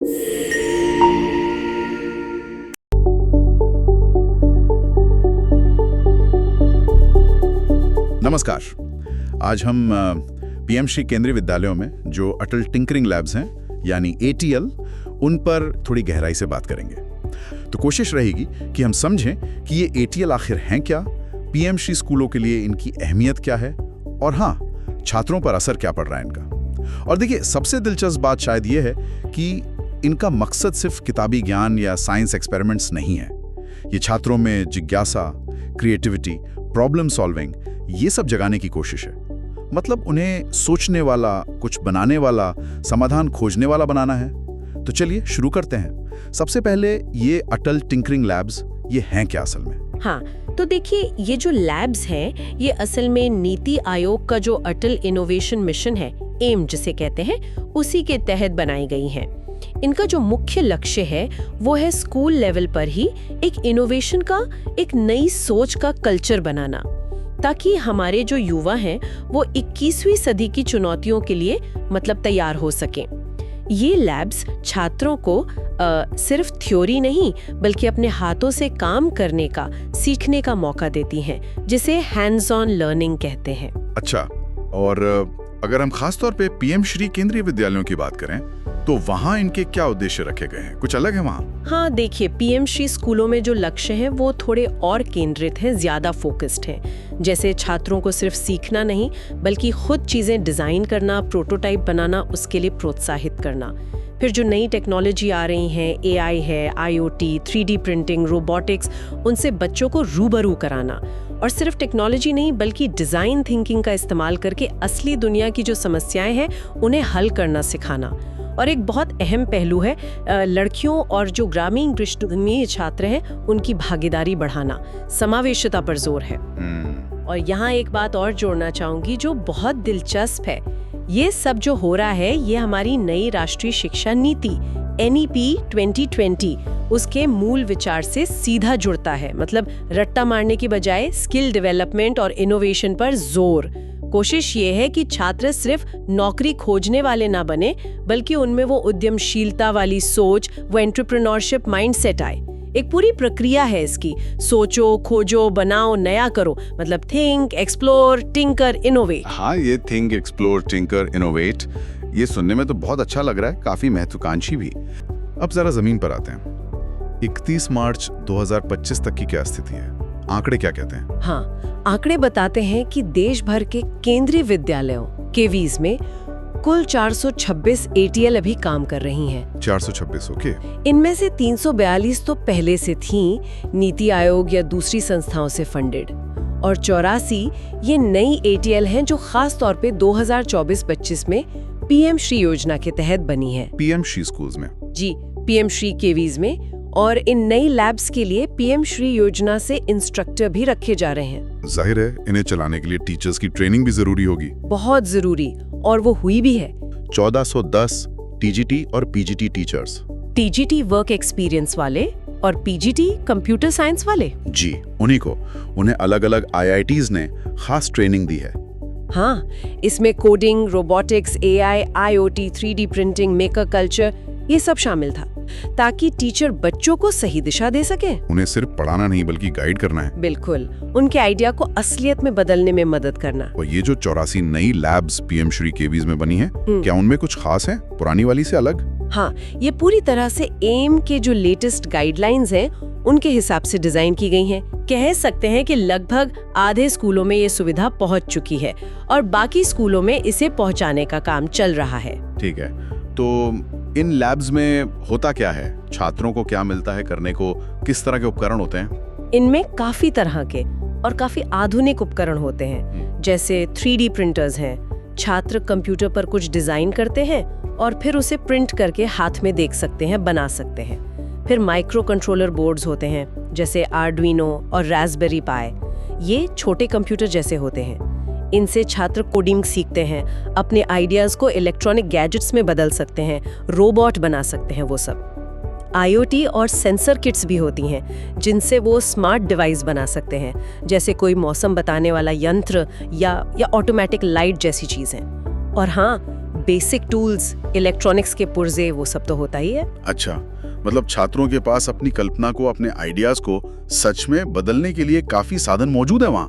नमस्कार। आज हम पीएम श्री केंद्रीय विद्यालयों में जो अटल टिंकरिंग लैब्स हैं यानी ATL, उन पर थोड़ी गहराई से बात करेंगे। तो कोशिश रहेगी कि हम समझें कि ये ATL आखिर हैं क्या, पीएम श्री स्कूलों के लिए इनकी अहमियत क्या है और हाँ, छात्रों पर असर क्या पड़ रहा है इनका। और देखिए, सबसे दिलचस्प बात शायद ये है कि इनका मकसद सिर्फ किताबी ज्ञान या साइंस एक्सपेरिमेंट्स नहीं है। ये छात्रों में जिज्ञासा, क्रिएटिविटी, प्रॉब्लम सॉल्विंग, ये सब जगाने की कोशिश है। मतलब उन्हें सोचने वाला, कुछ बनाने वाला, समाधान खोजने वाला बनाना है। तो चलिए शुरू करते हैं। सबसे पहले ये अटल टिंकरिंग लैब्स, ये हैं क्या असल में? हाँ, तो देखिए, ये जो लैब्स हैं, ये असल में नीति आयोग का जो अटल इनोवेशन मिशन है, एम जिसे कहते हैं, उसी के तहत बनाई गई हैं। इनका जो मुख्य लक्ष्य है वो है स्कूल लेवल पर ही एक इनोवेशन का, एक नई सोच का कल्चर बनाना, ताकि हमारे जो युवा हैं वो 21वीं सदी की चुनौतियों के लिए मतलब तैयार हो सकें। ये लैब्स छात्रों को सिर्फ थ्योरी नहीं बल्कि अपने हाथों से काम करने का, सीखने का मौका देती हैं, जिसे हैंड्स ऑन लर्निंग कहते हैं। अच्छा, और अगर हम खास तौर पे पीएम श्री केंद्रीय विद्यालयों की बात करें तो वहाँ इनके क्या उद्देश्य रखे गए हैं? कुछ अलग है वहाँ? हाँ, देखिए, पीएम श्री स्कूलों में जो लक्ष्य हैं वो थोड़े और केंद्रित हैं, ज्यादा फोकस्ड हैं। जैसे छात्रों को सिर्फ सीखना नहीं बल्कि खुद चीजें डिजाइन करना, प्रोटोटाइप बनाना, उसके लिए प्रोत्साहित करना। फिर जो नई टेक्नोलॉजी आ रही हैं, AI है, IoT, 3D प्रिंटिंग, रोबोटिक्स, उनसे बच्चों को रूबरू कराना। और सिर्फ टेक्नोलॉजी नहीं बल्कि डिजाइन थिंकिंग का इस्तेमाल करके असली दुनिया की जो समस्याएं हैं उन्हें हल करना सिखाना। और एक बहुत अहम पहलू है लड़कियों और जो ग्रामीण पृष्ठभूमि छात्र हैं उनकी भागीदारी बढ़ाना, समावेशिता पर जोर है। और यहाँ एक बात और जोड़ना चाहूंगी जो बहुत दिलचस्प है। ये सब जो हो रहा है ये हमारी नई राष्ट्रीय शिक्षा नीति NEP 2020 उसके मूल विचार से सीधा जुड़ता है। मतलब रट्टा मारने की बजाय स्किल डेवलपमेंट और इनोवेशन पर जोर। कोशिश ये है कि छात्र सिर्फ नौकरी खोजने वाले ना बने बल्कि उनमें वो उद्यमशीलता वाली सोच, वो एंटरप्रेन्योरशिप माइंडसेट आए। एक पूरी प्रक्रिया है इसकी, सोचो, खोजो, बनाओ, नया करो। मतलब थिंक, एक्सप्लोर, टिंकर, इनोवेट। हाँ, ये थिंक, एक्सप्लोर, टिंकर, इनोवेट, ये सुनने में तो बहुत अच्छा लग रहा है, काफी महत्वाकांक्षी भी। अब जरा जमीन पर आते हैं। 31 मार्च 2025 तक की क्या स्थिति है? आंकड़े क्या कहते हैं? हाँ, आंकड़े बताते हैं कि देश भर के केंद्रीय विद्यालयों KVs में कुल 426 ATL अभी काम कर रही हैं। 426, ओके। इनमें से 342 तो पहले से थीं, नीति आयोग या दूसरी संस्थाओं से फंडेड, और 84 ये नई ATL हैं जो खास तौर पे 2024-25 में पीएम श्री योजना के तहत बनी है। पीएम श्री स्कूल्स में? जी, पीएम श्री KVs में। और इन नई लैब्स के लिए पीएम श्री योजना से इंस्ट्रक्टर भी रखे जा रहे हैं। जाहिर है इन्हें चलाने के लिए टीचर्स की ट्रेनिंग भी जरूरी होगी। बहुत जरूरी, और वो हुई भी है। 1410 TGT और PGT teachers. TGT work experience वाले और PGT कंप्यूटर साइंस वाले। जी, उन्हीं को। उन्हें अलग अलग IITs ने खास ट्रेनिंग दी है। हाँ, इसमें coding, robotics, AI, IoT, 3D printing, maker culture, ये सब शामिल था, ताकि टीचर बच्चों को सही दिशा दे सके। उन्हें सिर्फ पढ़ाना नहीं बल्कि गाइड करना है। बिल्कुल, उनके आइडिया को असलियत में बदलने में मदद करना। और ये जो 84 नई लैब्स पीएम श्री KVs में बनी हैं, क्या उनमें कुछ खास है पुरानी वाली से अलग? हाँ, ये पूरी तरह से एम के जो लेटेस्ट गाइडलाइंस हैं उनके हिसाब से डिजाइन की गई हैं। कह सकते हैं कि लगभग आधे स्कूलों में ये सुविधा पहुंच चुकी है और बाकी स्कूलों में इसे पहुंचाने का काम चल रहा है। ठीक है, तो इन लैब्स में होता क्या है? छात्रों को क्या मिलता है करने को? किस तरह के उपकरण होते हैं? इनमें काफी तरह के और काफी आधुनिक उपकरण होते हैं। जैसे 3D प्रिंटर्स हैं। छात्र कंप्यूटर पर कुछ डिजाइन करते हैं और फिर उसे प्रिंट करके हाथ में देख सकते हैं, बना सकते हैं। फिर माइक्रो कंट्रोलर बोर्ड्स होते हैं, जैसे आर्डुइनो और रास्पबेरी पाई। ये छोटे कंप्यूटर जैसे होते हैं। इनसे छात्र कोडिंग सीखते हैं, अपने आइडियाज को इलेक्ट्रॉनिक गैजेट्स में बदल सकते हैं, रोबोट बना सकते हैं। वो सब IoT और सेंसर किट्स भी होती हैं, जिनसे वो स्मार्ट डिवाइस बना सकते हैं, जैसे कोई मौसम बताने वाला यंत्र या ऑटोमेटिक लाइट जैसी चीजें। और हाँ, बेसिक टूल्स, इलेक्ट्रॉनिक्स के पुर्जे, वो सब तो होता ही है। अच्छा, मतलब छात्रों के पास अपनी कल्पना को, अपने आइडियाज को सच में बदलने के लिए काफी साधन मौजूद है वहाँ।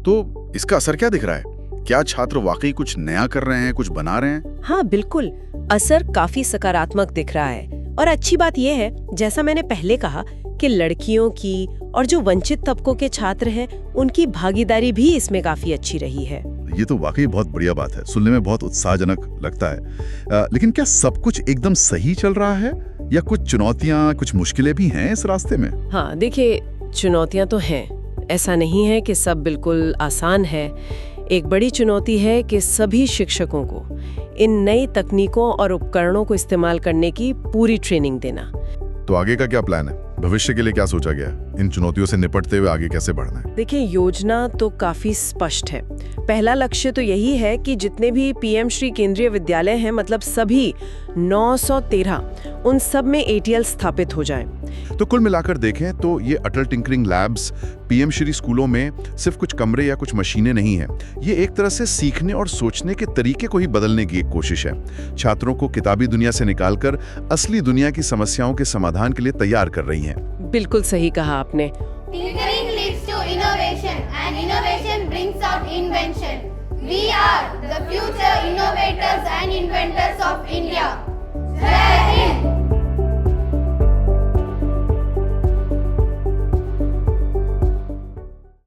तो इसका असर क्या दिख रहा है? क्या छात्र वाकई कुछ नया कर रहे हैं, कुछ बना रहे हैं? हाँ बिल्कुल, असर काफी सकारात्मक दिख रहा है। और अच्छी बात यह है, जैसा मैंने पहले कहा, कि लड़कियों की और जो वंचित तबकों के छात्र हैं, उनकी भागीदारी भी इसमें काफी अच्छी रही है। ये तो वाकई बहुत बढ़िया बात है, सुनने में बहुत उत्साहजनक लगता है। लेकिन क्या सब कुछ एकदम सही चल रहा है या कुछ चुनौतियां, कुछ मुश्किलें भी हैं इस रास्ते में? हाँ देखिए, चुनौतियां तो हैं, ऐसा नहीं है कि सब बिल्कुल आसान है। एक बड़ी चुनौती है कि सभी शिक्षकों को इन नई तकनीकों और उपकरणों को इस्तेमाल करने की पूरी ट्रेनिंग देना। तो आगे का क्या प्लान है? भविष्य के लिए क्या सोचा गया है? इन चुनौतियों से निपटते हुए आगे कैसे बढ़ना है? देखिए, योजना तो काफी स्पष्ट है। पहला लक्ष्य तो यही है कि जितने भी पीएम श्री केंद्रीय विद्यालय हैं, मतलब सभी 913, उन सब में ATL स्थापित हो जाए। तो कुल मिलाकर देखें तो ये अटल टिंकरिंग लैब्स पीएम श्री स्कूलों में सिर्फ कुछ कमरे या कुछ मशीनें नहीं हैं। ये एक तरह से सीखने और सोचने के तरीके को ही बदलने की एक कोशिश है। छात्रों को किताबी दुनिया से निकालकर असली दुनिया की समस्याओं के समाधान के लिए तैयार कर रही हैं। बिल्कुल सही कहा आपने। Tinkering leads to innovation, and innovation brings out invention. We are the future innovators and